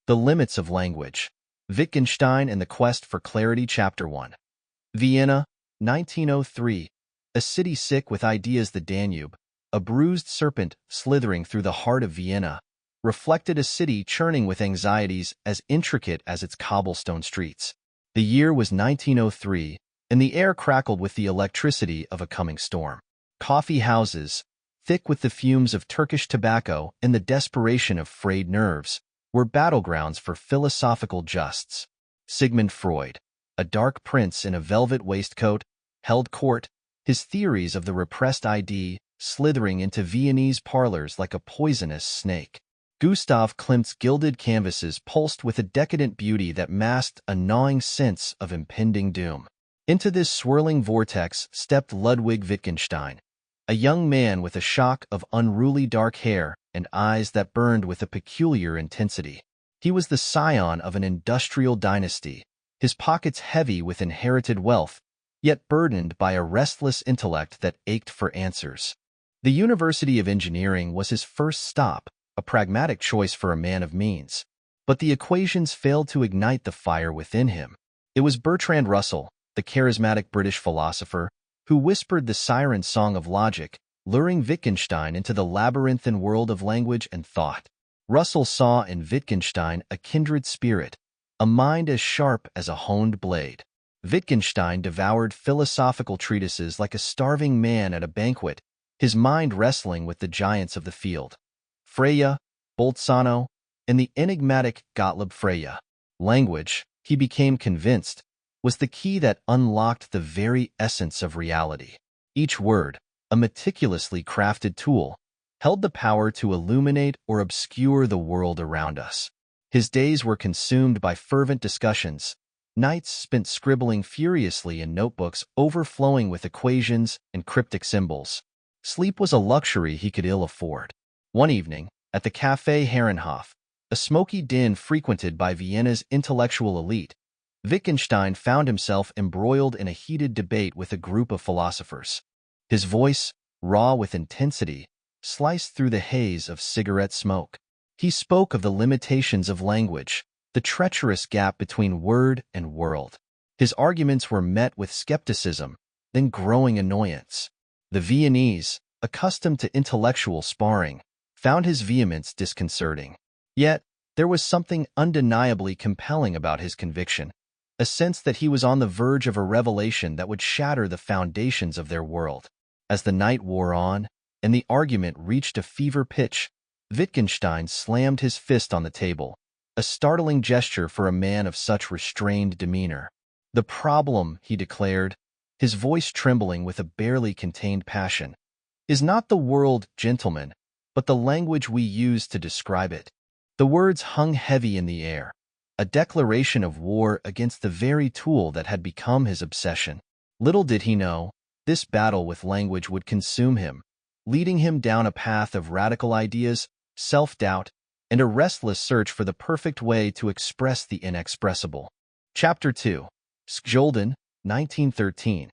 The Limits of Language. Wittgenstein and the Quest for Clarity. Chapter 1. Vienna, 1903. A city sick with ideas. The Danube, a bruised serpent slithering through the heart of Vienna, reflected a city churning with anxieties as intricate as its cobblestone streets. The year was 1903, and the air crackled with the electricity of a coming storm. Coffee houses, thick with the fumes of Turkish tobacco and the desperation of frayed nerves, were battlegrounds for philosophical justs. Sigmund Freud, a dark prince in a velvet waistcoat, held court, his theories of the repressed ID slithering into Viennese parlors like a poisonous snake. Gustav Klimt's gilded canvases pulsed with a decadent beauty that masked a gnawing sense of impending doom. Into this swirling vortex stepped Ludwig Wittgenstein, a young man with a shock of unruly dark hair and eyes that burned with a peculiar intensity. He was the scion of an industrial dynasty, his pockets heavy with inherited wealth, yet burdened by a restless intellect that ached for answers. The University of Engineering was his first stop, a pragmatic choice for a man of means. But the equations failed to ignite the fire within him. It was Bertrand Russell, the charismatic British philosopher, who whispered the siren song of logic, luring Wittgenstein into the labyrinthine world of language and thought. Russell saw in Wittgenstein a kindred spirit, a mind as sharp as a honed blade. Wittgenstein devoured philosophical treatises like a starving man at a banquet, his mind wrestling with the giants of the field. Frege, Bolzano, and the enigmatic Gottlob Frege. Language, he became convinced, was the key that unlocked the very essence of reality. Each word, a meticulously crafted tool, held the power to illuminate or obscure the world around us. His days were consumed by fervent discussions, nights spent scribbling furiously in notebooks overflowing with equations and cryptic symbols. Sleep was a luxury he could ill afford. One evening, at the Café Herrenhof, a smoky den frequented by Vienna's intellectual elite, Wittgenstein found himself embroiled in a heated debate with a group of philosophers. His voice, raw with intensity, sliced through the haze of cigarette smoke. He spoke of the limitations of language, the treacherous gap between word and world. His arguments were met with skepticism, then growing annoyance. The Viennese, accustomed to intellectual sparring, found his vehemence disconcerting. Yet, there was something undeniably compelling about his conviction, a sense that he was on the verge of a revelation that would shatter the foundations of their world. As the night wore on, and the argument reached a fever pitch, Wittgenstein slammed his fist on the table, a startling gesture for a man of such restrained demeanor. "The problem," he declared, his voice trembling with a barely contained passion, "is not the world, gentlemen, but the language we use to describe it." The words hung heavy in the air, a declaration of war against the very tool that had become his obsession. Little did he know, this battle with language would consume him, leading him down a path of radical ideas, self-doubt, and a restless search for the perfect way to express the inexpressible. Chapter 2. Skjolden, 1913.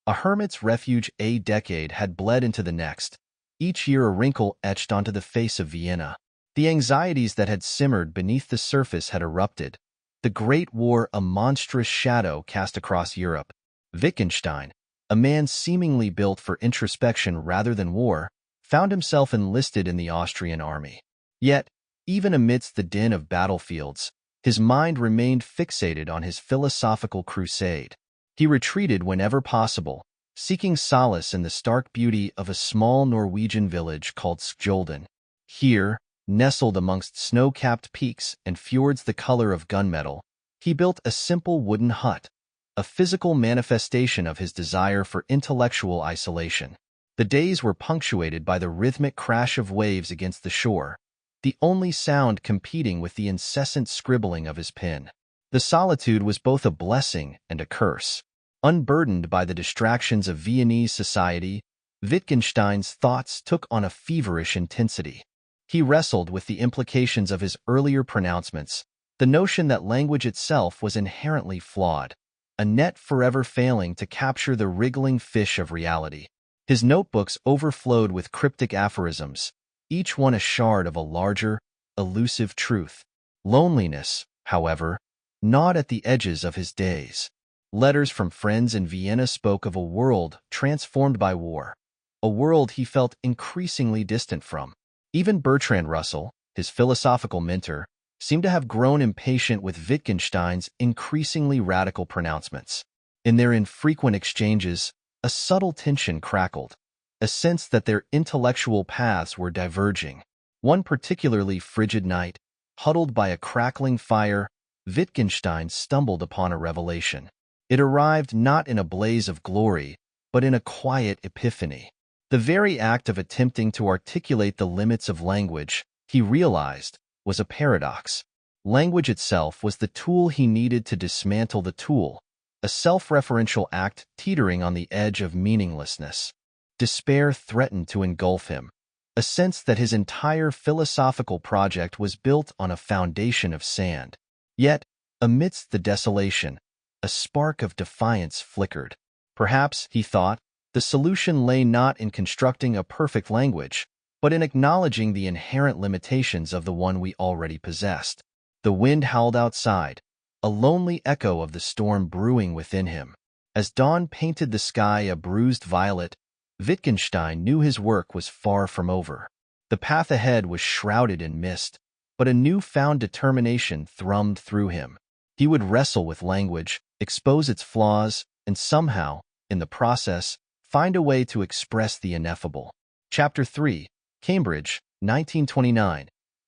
A hermit's refuge. A decade had bled into the next, each year a wrinkle etched onto the face of Vienna. The anxieties that had simmered beneath the surface had erupted. The Great War, a monstrous shadow cast across Europe. Wittgenstein, a man seemingly built for introspection rather than war, found himself enlisted in the Austrian army. Yet, even amidst the din of battlefields, his mind remained fixated on his philosophical crusade. He retreated whenever possible, seeking solace in the stark beauty of a small Norwegian village called Skjolden. Here, nestled amongst snow-capped peaks and fjords the color of gunmetal, he built a simple wooden hut, a physical manifestation of his desire for intellectual isolation. The days were punctuated by the rhythmic crash of waves against the shore, the only sound competing with the incessant scribbling of his pen. The solitude was both a blessing and a curse. Unburdened by the distractions of Viennese society, Wittgenstein's thoughts took on a feverish intensity. He wrestled with the implications of his earlier pronouncements, the notion that language itself was inherently flawed, a net forever failing to capture the wriggling fish of reality. His notebooks overflowed with cryptic aphorisms, each one a shard of a larger, elusive truth. Loneliness, however, gnawed at the edges of his days. Letters from friends in Vienna spoke of a world transformed by war, a world he felt increasingly distant from. Even Bertrand Russell, his philosophical mentor, seemed to have grown impatient with Wittgenstein's increasingly radical pronouncements. In their infrequent exchanges, a subtle tension crackled, a sense that their intellectual paths were diverging. One particularly frigid night, huddled by a crackling fire, Wittgenstein stumbled upon a revelation. It arrived not in a blaze of glory, but in a quiet epiphany. The very act of attempting to articulate the limits of language, he realized, was a paradox. Language itself was the tool he needed to dismantle the tool, a self-referential act teetering on the edge of meaninglessness. Despair threatened to engulf him, a sense that his entire philosophical project was built on a foundation of sand. Yet, amidst the desolation, a spark of defiance flickered. Perhaps, he thought, the solution lay not in constructing a perfect language, but in acknowledging the inherent limitations of the one we already possessed. The wind howled outside, a lonely echo of the storm brewing within him. As dawn painted the sky a bruised violet, Wittgenstein knew his work was far from over. The path ahead was shrouded in mist, but a new-found determination thrummed through him. He would wrestle with language, expose its flaws, and somehow, in the process, find a way to express the ineffable. Chapter 3, Cambridge, 1929.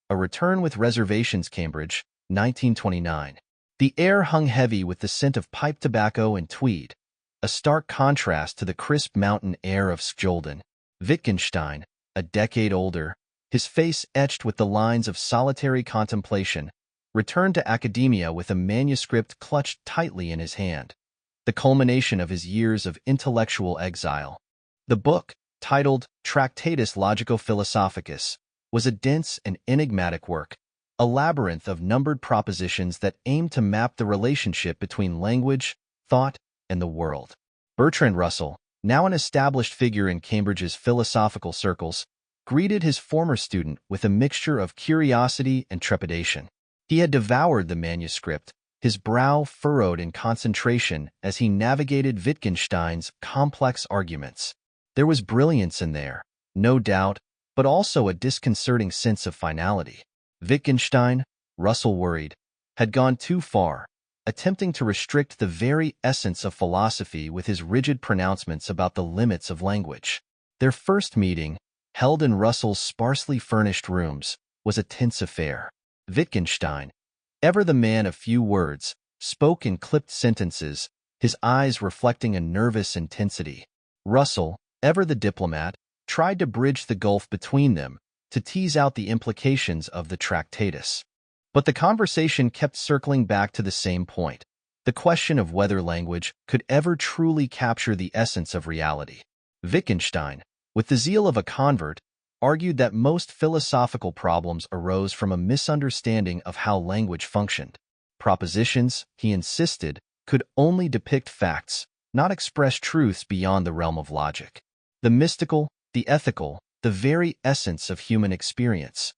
A Return with Reservations, Cambridge, 1929. The air hung heavy with the scent of pipe tobacco and tweed, a stark contrast to the crisp mountain air of Skjolden. Wittgenstein, a decade older, his face etched with the lines of solitary contemplation, returned to academia with a manuscript clutched tightly in his hand, the culmination of his years of intellectual exile. The book, titled Tractatus Logico-Philosophicus, was a dense and enigmatic work, a labyrinth of numbered propositions that aimed to map the relationship between language, thought, and the world. Bertrand Russell, now an established figure in Cambridge's philosophical circles, greeted his former student with a mixture of curiosity and trepidation. He had devoured the manuscript, his brow furrowed in concentration as he navigated Wittgenstein's complex arguments. There was brilliance in there, no doubt, but also a disconcerting sense of finality. Wittgenstein, Russell worried, had gone too far, attempting to restrict the very essence of philosophy with his rigid pronouncements about the limits of language. Their first meeting, held in Russell's sparsely furnished rooms, was a tense affair. Wittgenstein, ever the man of few words, spoke in clipped sentences, his eyes reflecting a nervous intensity. Russell, ever the diplomat, tried to bridge the gulf between them, to tease out the implications of the Tractatus. But the conversation kept circling back to the same point, the question of whether language could ever truly capture the essence of reality. Wittgenstein, with the zeal of a convert, argued that most philosophical problems arose from a misunderstanding of how language functioned. Propositions, he insisted, could only depict facts, not express truths beyond the realm of logic. The mystical, the ethical, the very essence of human experience,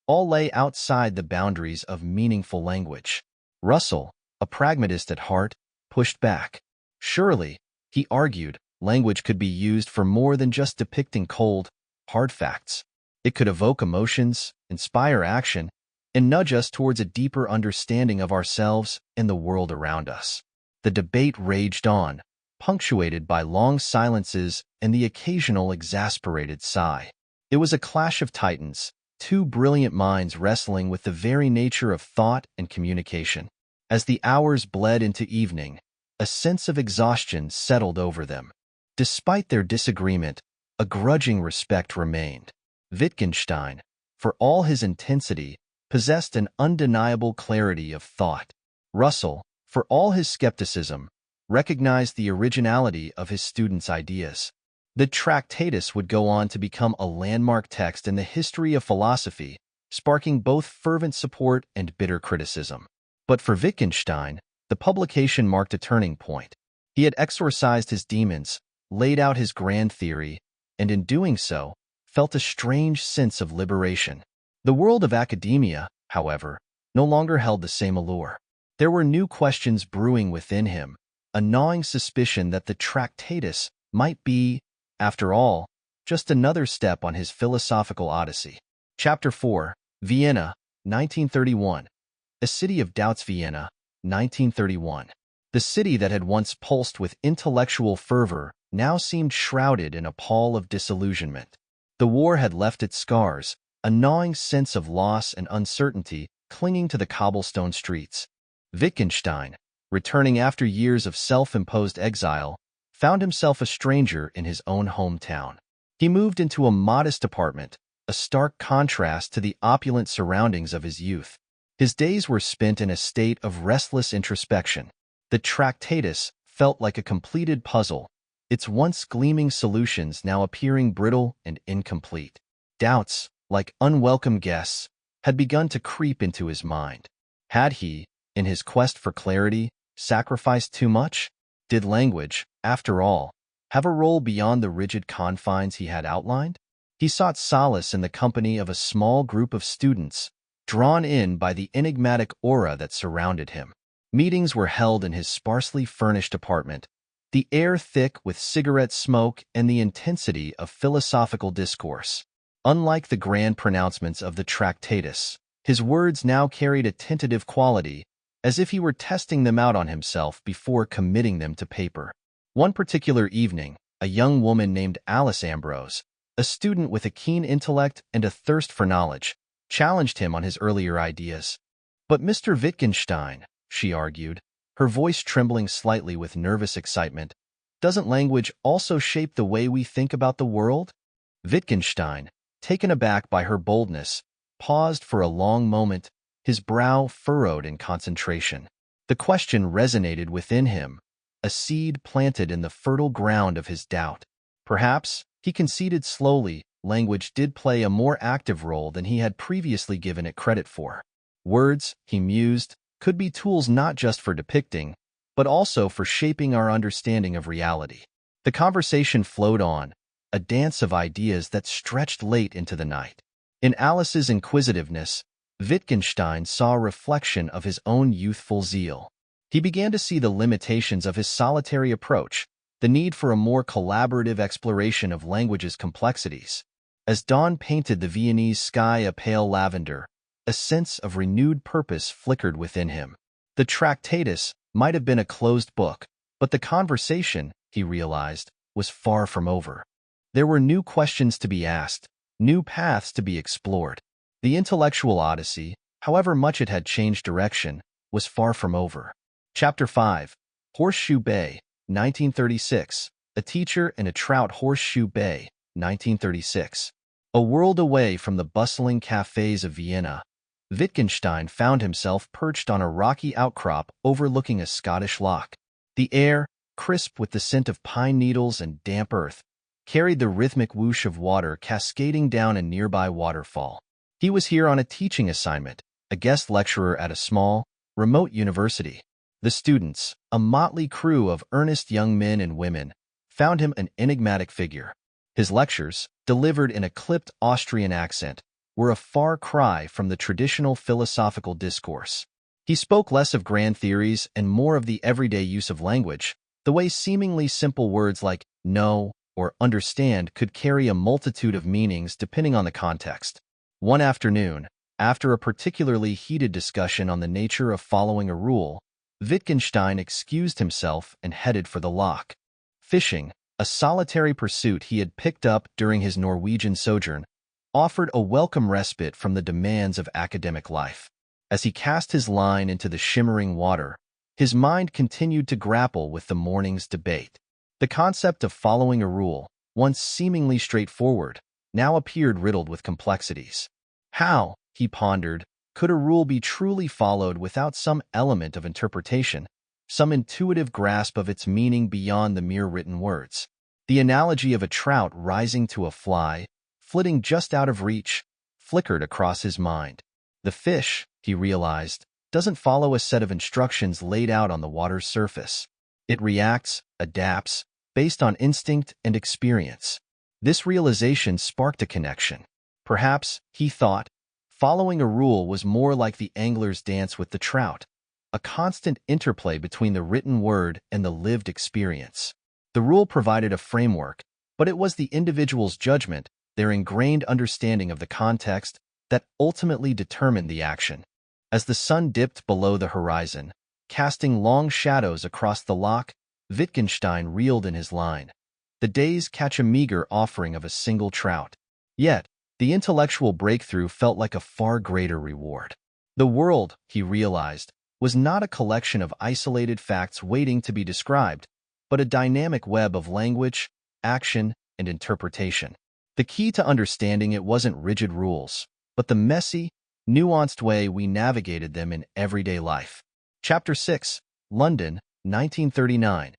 all lay outside the boundaries of meaningful language. Russell, a pragmatist at heart, pushed back. Surely, he argued, language could be used for more than just depicting cold, hard facts. It could evoke emotions, inspire action, and nudge us towards a deeper understanding of ourselves and the world around us. The debate raged on, punctuated by long silences and the occasional exasperated sigh. It was a clash of titans, two brilliant minds wrestling with the very nature of thought and communication. As the hours bled into evening, a sense of exhaustion settled over them. Despite their disagreement, a grudging respect remained. Wittgenstein, for all his intensity, possessed an undeniable clarity of thought. Russell, for all his skepticism, recognized the originality of his students' ideas. The Tractatus would go on to become a landmark text in the history of philosophy, sparking both fervent support and bitter criticism. But for Wittgenstein, the publication marked a turning point. He had exorcised his demons, laid out his grand theory, and in doing so, felt a strange sense of liberation. The world of academia, however, no longer held the same allure. There were new questions brewing within him, a gnawing suspicion that the Tractatus might be, after all, just another step on his philosophical odyssey. Chapter 4, Vienna, 1931. A City of Doubts. Vienna, 1931. The city that had once pulsed with intellectual fervor now seemed shrouded in a pall of disillusionment. The war had left its scars, a gnawing sense of loss and uncertainty clinging to the cobblestone streets. Wittgenstein, returning after years of self-imposed exile, found himself a stranger in his own hometown. He moved into a modest apartment, a stark contrast to the opulent surroundings of his youth. His days were spent in a state of restless introspection. The Tractatus felt like a completed puzzle, its once gleaming solutions now appearing brittle and incomplete. Doubts, like unwelcome guests, had begun to creep into his mind. Had he, in his quest for clarity, sacrificed too much? Did language, after all, have a role beyond the rigid confines he had outlined? He sought solace in the company of a small group of students, drawn in by the enigmatic aura that surrounded him. Meetings were held in his sparsely furnished apartment, the air thick with cigarette smoke and the intensity of philosophical discourse. Unlike the grand pronouncements of the Tractatus, his words now carried a tentative quality, as if he were testing them out on himself before committing them to paper. One particular evening, a young woman named Alice Ambrose, a student with a keen intellect and a thirst for knowledge, challenged him on his earlier ideas. "But Mr. Wittgenstein," she argued, her voice trembling slightly with nervous excitement, "doesn't language also shape the way we think about the world?" Wittgenstein, taken aback by her boldness, paused for a long moment, his brow furrowed in concentration. The question resonated within him, a seed planted in the fertile ground of his doubt. Perhaps, he conceded slowly, language did play a more active role than he had previously given it credit for. Words, he mused, could be tools not just for depicting, but also for shaping our understanding of reality. The conversation flowed on, a dance of ideas that stretched late into the night. In Alice's inquisitiveness, Wittgenstein saw a reflection of his own youthful zeal. He began to see the limitations of his solitary approach, the need for a more collaborative exploration of language's complexities. As dawn painted the Viennese sky a pale lavender, a sense of renewed purpose flickered within him. The Tractatus might have been a closed book, but the conversation, he realized, was far from over. There were new questions to be asked, new paths to be explored. The intellectual odyssey, however much it had changed direction, was far from over. Chapter 5, Horseshoe Bay, 1936. A Teacher and a Trout. Horseshoe Bay, 1936. A world away from the bustling cafes of Vienna, Wittgenstein found himself perched on a rocky outcrop overlooking a Scottish loch. The air, crisp with the scent of pine needles and damp earth, carried the rhythmic whoosh of water cascading down a nearby waterfall. He was here on a teaching assignment, a guest lecturer at a small, remote university. The students, a motley crew of earnest young men and women, found him an enigmatic figure. His lectures, delivered in a clipped Austrian accent, were a far cry from the traditional philosophical discourse. He spoke less of grand theories and more of the everyday use of language, the way seemingly simple words like know or understand could carry a multitude of meanings depending on the context. One afternoon, after a particularly heated discussion on the nature of following a rule, Wittgenstein excused himself and headed for the loch. Fishing, a solitary pursuit he had picked up during his Norwegian sojourn, offered a welcome respite from the demands of academic life. As he cast his line into the shimmering water, his mind continued to grapple with the morning's debate. The concept of following a rule, once seemingly straightforward, now appeared riddled with complexities. How, he pondered, could a rule be truly followed without some element of interpretation, some intuitive grasp of its meaning beyond the mere written words? The analogy of a trout rising to a fly, flitting just out of reach, flickered across his mind. The fish, he realized, doesn't follow a set of instructions laid out on the water's surface. It reacts, adapts, based on instinct and experience. This realization sparked a connection. Perhaps, he thought, Following a rule was more like the angler's dance with the trout, a constant interplay between the written word and the lived experience. The rule provided a framework, but it was the individual's judgment, their ingrained understanding of the context, that ultimately determined the action. As the sun dipped below the horizon, casting long shadows across the loch, Wittgenstein reeled in his line. The days catch a meager offering of a single trout. Yet, the intellectual breakthrough felt like a far greater reward. The world, he realized, was not a collection of isolated facts waiting to be described, but a dynamic web of language, action, and interpretation. The key to understanding it wasn't rigid rules, but the messy, nuanced way we navigated them in everyday life. Chapter 6, London, 1939.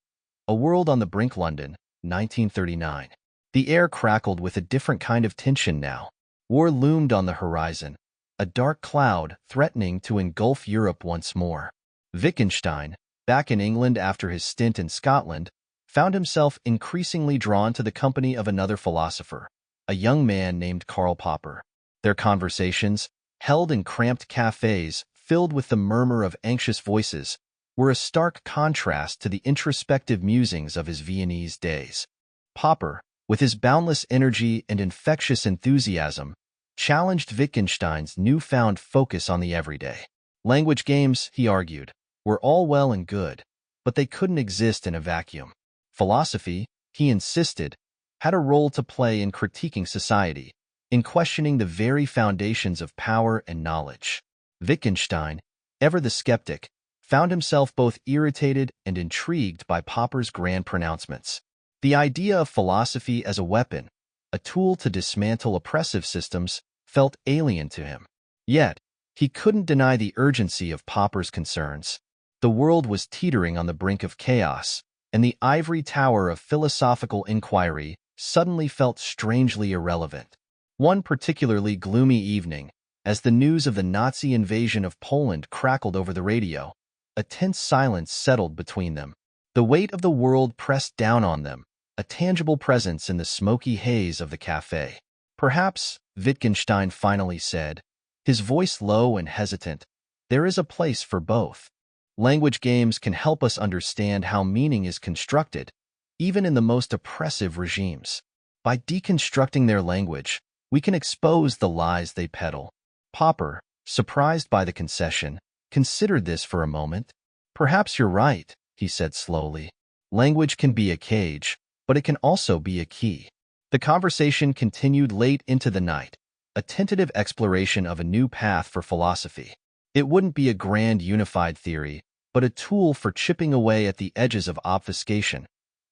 A World on the Brink, London, 1939. The air crackled with a different kind of tension now. War loomed on the horizon, a dark cloud threatening to engulf Europe once more. Wittgenstein, back in England after his stint in Scotland, found himself increasingly drawn to the company of another philosopher, a young man named Karl Popper. Their conversations, held in cramped cafes filled with the murmur of anxious voices, were a stark contrast to the introspective musings of his Viennese days. Popper, with his boundless energy and infectious enthusiasm, challenged Wittgenstein's newfound focus on the everyday. Language games, he argued, were all well and good, but they couldn't exist in a vacuum. Philosophy, he insisted, had a role to play in critiquing society, in questioning the very foundations of power and knowledge. Wittgenstein, ever the skeptic, found himself both irritated and intrigued by Popper's grand pronouncements. The idea of philosophy as a weapon, a tool to dismantle oppressive systems, felt alien to him. Yet, he couldn't deny the urgency of Popper's concerns. The world was teetering on the brink of chaos, and the ivory tower of philosophical inquiry suddenly felt strangely irrelevant. One particularly gloomy evening, as the news of the Nazi invasion of Poland crackled over the radio, a tense silence settled between them. The weight of the world pressed down on them, a tangible presence in the smoky haze of the cafe. Perhaps, Wittgenstein finally said, his voice low and hesitant, there is a place for both. Language games can help us understand how meaning is constructed, even in the most oppressive regimes. By deconstructing their language, we can expose the lies they peddle. Popper, surprised by the concession, considered this for a moment. Perhaps you're right, he said slowly. Language can be a cage, but it can also be a key. The conversation continued late into the night, a tentative exploration of a new path for philosophy. It wouldn't be a grand unified theory, but a tool for chipping away at the edges of obfuscation,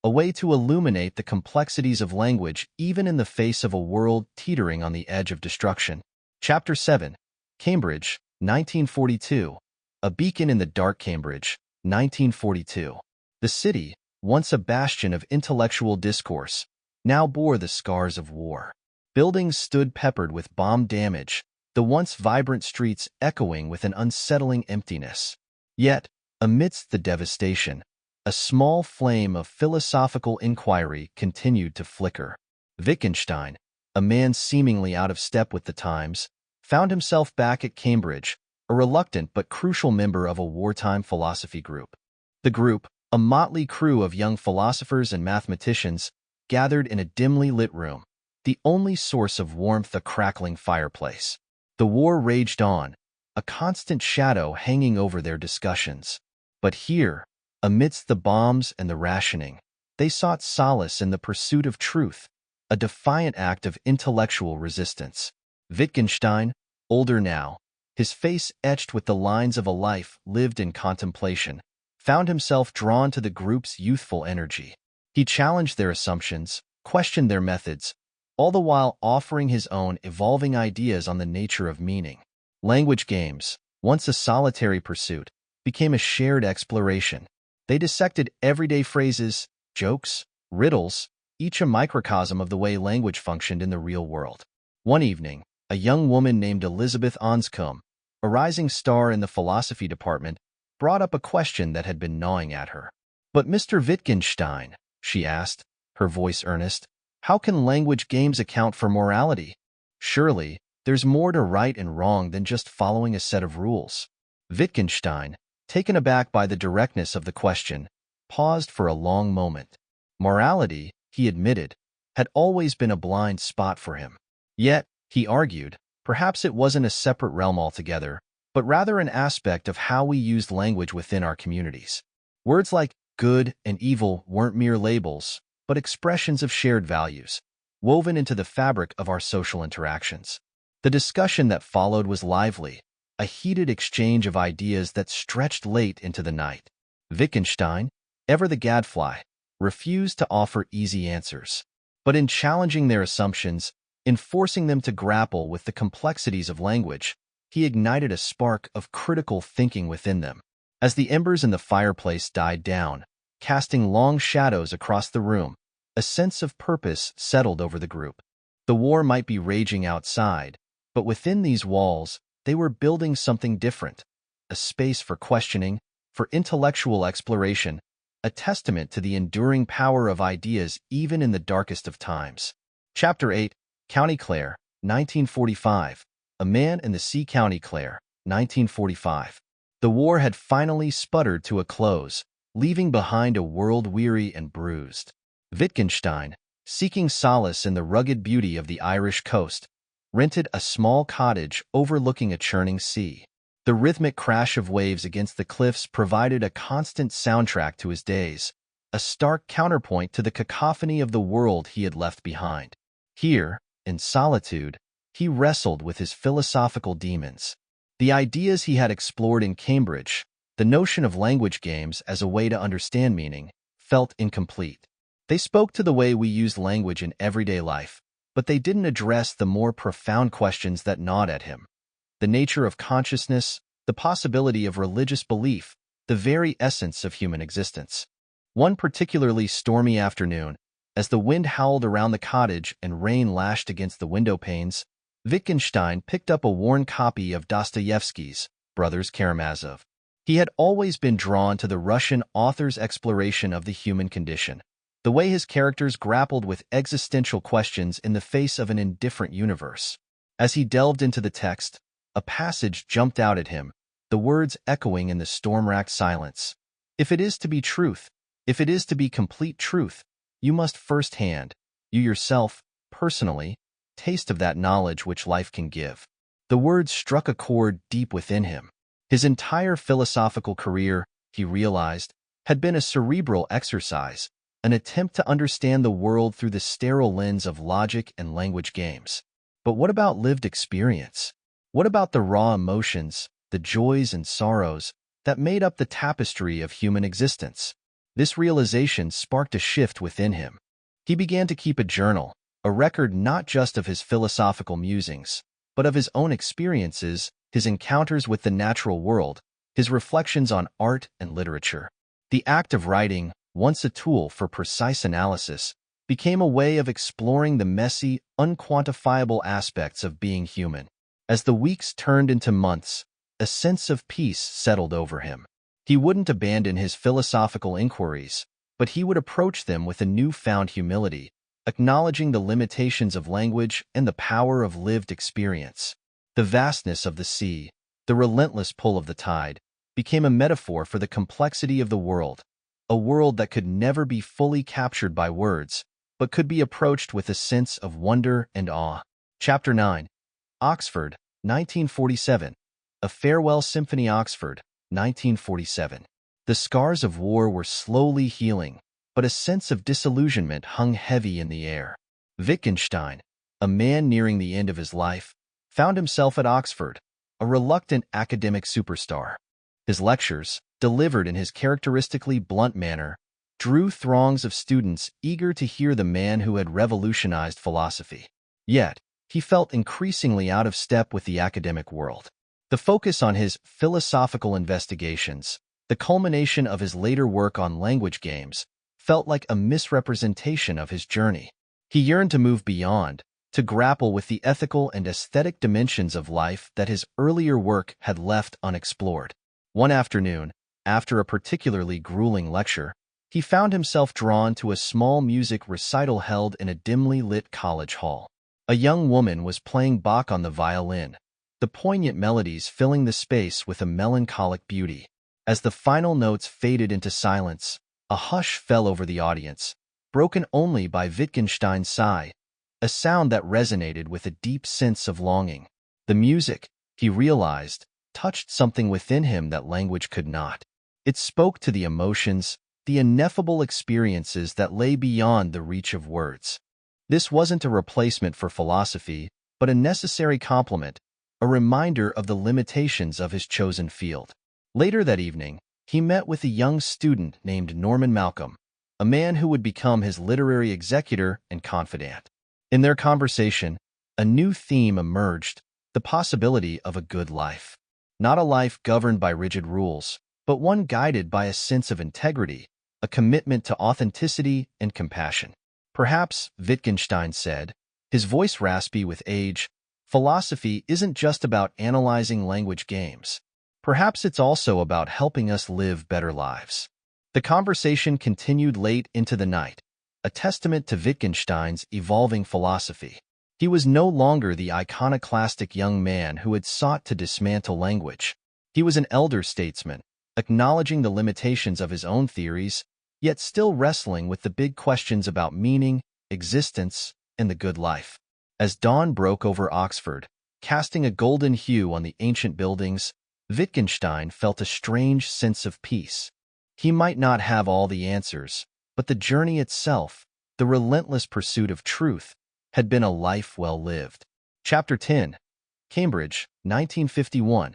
a way to illuminate the complexities of language even in the face of a world teetering on the edge of destruction. Chapter 7, Cambridge, 1942. A beacon in the dark. Cambridge, 1942. The city, once a bastion of intellectual discourse, now bore the scars of war. Buildings stood peppered with bomb damage, the once vibrant streets echoing with an unsettling emptiness. Yet, amidst the devastation, a small flame of philosophical inquiry continued to flicker. Wittgenstein, a man seemingly out of step with the times, found himself back at Cambridge, a reluctant but crucial member of a wartime philosophy group. The group, a motley crew of young philosophers and mathematicians, gathered in a dimly lit room, the only source of warmth a crackling fireplace. The war raged on, a constant shadow hanging over their discussions. But here, amidst the bombs and the rationing, they sought solace in the pursuit of truth, a defiant act of intellectual resistance. Wittgenstein, older now, his face etched with the lines of a life lived in contemplation, found himself drawn to the group's youthful energy. He challenged their assumptions, questioned their methods, all the while offering his own evolving ideas on the nature of meaning. Language games, once a solitary pursuit, became a shared exploration. They dissected everyday phrases, jokes, riddles, each a microcosm of the way language functioned in the real world. One evening, a young woman named Elizabeth Anscombe, a rising star in the philosophy department, brought up a question that had been gnawing at her. "But Mr. Wittgenstein," she asked, her voice earnest, "how can language games account for morality? Surely, There's more to right and wrong than just following a set of rules. Wittgenstein, taken aback by the directness of the question, paused for a long moment. Morality, he admitted, had always been a blind spot for him. Yet, he argued, perhaps it wasn't a separate realm altogether, but rather an aspect of how we used language within our communities. Words like good and evil weren't mere labels, but expressions of shared values, woven into the fabric of our social interactions. The discussion that followed was lively, a heated exchange of ideas that stretched late into the night. Wittgenstein, ever the gadfly, refused to offer easy answers. But in challenging their assumptions, in forcing them to grapple with the complexities of language, he ignited a spark of critical thinking within them. As the embers in the fireplace died down, casting long shadows across the room, a sense of purpose settled over the group. The war might be raging outside, but within these walls, they were building something different, a space for questioning, for intellectual exploration, a testament to the enduring power of ideas even in the darkest of times. Chapter 8, County Clare, 1945. A Man in the Sea. County Clare, 1945. The war had finally sputtered to a close, leaving behind a world weary and bruised. Wittgenstein, seeking solace in the rugged beauty of the Irish coast, rented a small cottage overlooking a churning sea. The rhythmic crash of waves against the cliffs provided a constant soundtrack to his days, a stark counterpoint to the cacophony of the world he had left behind. Here, in solitude, he wrestled with his philosophical demons. The ideas he had explored in Cambridge, the notion of language games as a way to understand meaning, felt incomplete. They spoke to the way we used language in everyday life, but they didn't address the more profound questions that gnawed at him. The nature of consciousness, the possibility of religious belief, the very essence of human existence. One particularly stormy afternoon, as the wind howled around the cottage and rain lashed against the window panes, Wittgenstein picked up a worn copy of Dostoevsky's Brothers Karamazov. He had always been drawn to the Russian author's exploration of the human condition, the way his characters grappled with existential questions in the face of an indifferent universe. As he delved into the text, a passage jumped out at him, the words echoing in the storm-racked silence. If it is to be truth, if it is to be complete truth, you must firsthand, you yourself, personally, taste of that knowledge which life can give. The words struck a chord deep within him. His entire philosophical career, he realized, had been a cerebral exercise, an attempt to understand the world through the sterile lens of logic and language games. But what about lived experience? What about the raw emotions, the joys and sorrows that made up the tapestry of human existence? This realization sparked a shift within him. He began to keep a journal, a record not just of his philosophical musings, but of his own experiences, his encounters with the natural world, his reflections on art and literature. The act of writing, once a tool for precise analysis, became a way of exploring the messy, unquantifiable aspects of being human. As the weeks turned into months, a sense of peace settled over him. He wouldn't abandon his philosophical inquiries, but he would approach them with a newfound humility, acknowledging the limitations of language and the power of lived experience. The vastness of the sea, the relentless pull of the tide, became a metaphor for the complexity of the world, a world that could never be fully captured by words, but could be approached with a sense of wonder and awe. Chapter 9. Oxford, 1947. A Farewell Symphony. Oxford, 1947. The scars of war were slowly healing, but a sense of disillusionment hung heavy in the air. Wittgenstein, a man nearing the end of his life, found himself at Oxford, a reluctant academic superstar. His lectures, delivered in his characteristically blunt manner, drew throngs of students eager to hear the man who had revolutionized philosophy. Yet, he felt increasingly out of step with the academic world. The focus on his philosophical investigations, the culmination of his later work on language games, felt like a misrepresentation of his journey. He yearned to move beyond, to grapple with the ethical and aesthetic dimensions of life that his earlier work had left unexplored. One afternoon, after a particularly grueling lecture, he found himself drawn to a small music recital held in a dimly lit college hall. A young woman was playing Bach on the violin, the poignant melodies filling the space with a melancholic beauty. As the final notes faded into silence, a hush fell over the audience, broken only by Wittgenstein's sigh, a sound that resonated with a deep sense of longing. The music, he realized, touched something within him that language could not. It spoke to the emotions, the ineffable experiences that lay beyond the reach of words. This wasn't a replacement for philosophy, but a necessary complement, a reminder of the limitations of his chosen field. Later that evening, he met with a young student named Norman Malcolm, a man who would become his literary executor and confidant. In their conversation, a new theme emerged, the possibility of a good life. Not a life governed by rigid rules, but one guided by a sense of integrity, a commitment to authenticity and compassion. Perhaps, Wittgenstein said, his voice raspy with age, philosophy isn't just about analyzing language games. Perhaps it's also about helping us live better lives. The conversation continued late into the night, a testament to Wittgenstein's evolving philosophy. He was no longer the iconoclastic young man who had sought to dismantle language. He was an elder statesman, acknowledging the limitations of his own theories, yet still wrestling with the big questions about meaning, existence, and the good life. As dawn broke over Oxford, casting a golden hue on the ancient buildings, Wittgenstein felt a strange sense of peace. He might not have all the answers, but the journey itself, the relentless pursuit of truth, had been a life well lived. Chapter 10. Cambridge, 1951.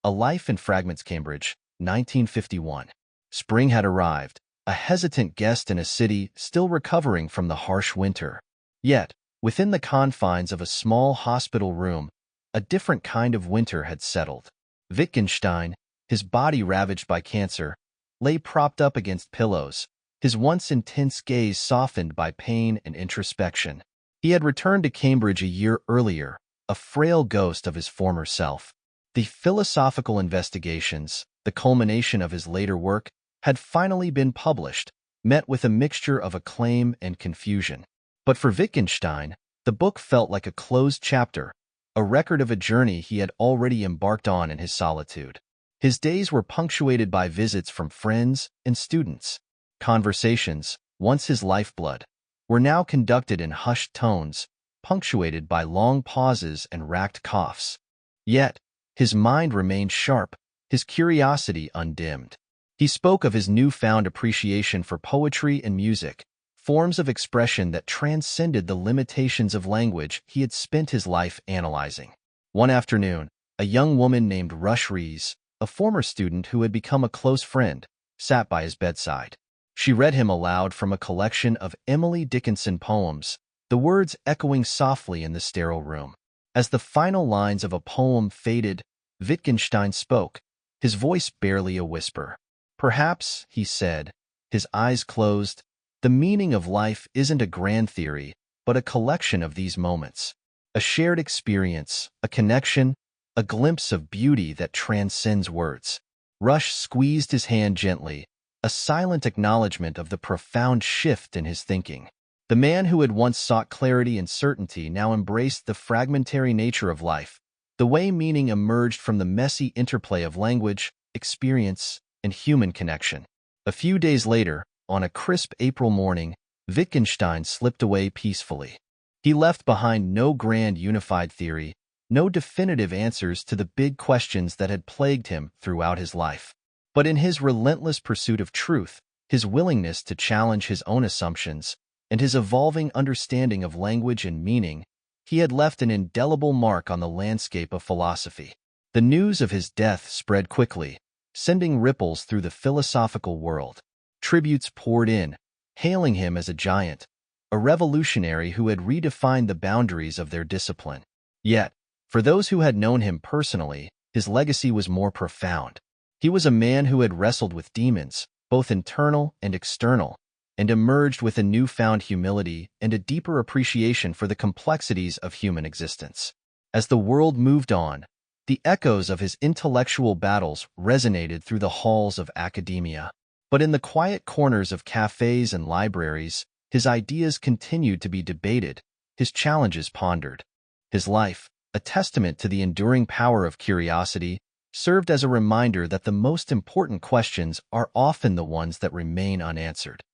A Life in Fragments. Cambridge, 1951. Spring had arrived, a hesitant guest in a city still recovering from the harsh winter. Yet, within the confines of a small hospital room, a different kind of winter had settled. Wittgenstein, his body ravaged by cancer, lay propped up against pillows, his once intense gaze softened by pain and introspection. He had returned to Cambridge a year earlier, a frail ghost of his former self. The philosophical investigations, the culmination of his later work, had finally been published, met with a mixture of acclaim and confusion. But for Wittgenstein, the book felt like a closed chapter, a record of a journey he had already embarked on in his solitude. His days were punctuated by visits from friends and students. Conversations, once his lifeblood, were now conducted in hushed tones, punctuated by long pauses and racked coughs. Yet, his mind remained sharp, his curiosity undimmed. He spoke of his newfound appreciation for poetry and music, forms of expression that transcended the limitations of language he had spent his life analyzing. One afternoon, a young woman named Rush Rees, a former student who had become a close friend, sat by his bedside. She read him aloud from a collection of Emily Dickinson poems, the words echoing softly in the sterile room. As the final lines of a poem faded, Wittgenstein spoke, his voice barely a whisper. Perhaps, he said, his eyes closed, the meaning of life isn't a grand theory, but a collection of these moments. A shared experience, a connection, a glimpse of beauty that transcends words. Rush squeezed his hand gently, a silent acknowledgement of the profound shift in his thinking. The man who had once sought clarity and certainty now embraced the fragmentary nature of life, the way meaning emerged from the messy interplay of language, experience, and human connection. A few days later, on a crisp April morning, Wittgenstein slipped away peacefully. He left behind no grand unified theory, no definitive answers to the big questions that had plagued him throughout his life. But in his relentless pursuit of truth, his willingness to challenge his own assumptions, and his evolving understanding of language and meaning, he had left an indelible mark on the landscape of philosophy. The news of his death spread quickly, sending ripples through the philosophical world. Tributes poured in, hailing him as a giant, a revolutionary who had redefined the boundaries of their discipline. Yet, for those who had known him personally, his legacy was more profound. He was a man who had wrestled with demons, both internal and external, and emerged with a newfound humility and a deeper appreciation for the complexities of human existence. As the world moved on, the echoes of his intellectual battles resonated through the halls of academia. But in the quiet corners of cafes and libraries, his ideas continued to be debated, his challenges pondered. His life, a testament to the enduring power of curiosity, served as a reminder that the most important questions are often the ones that remain unanswered.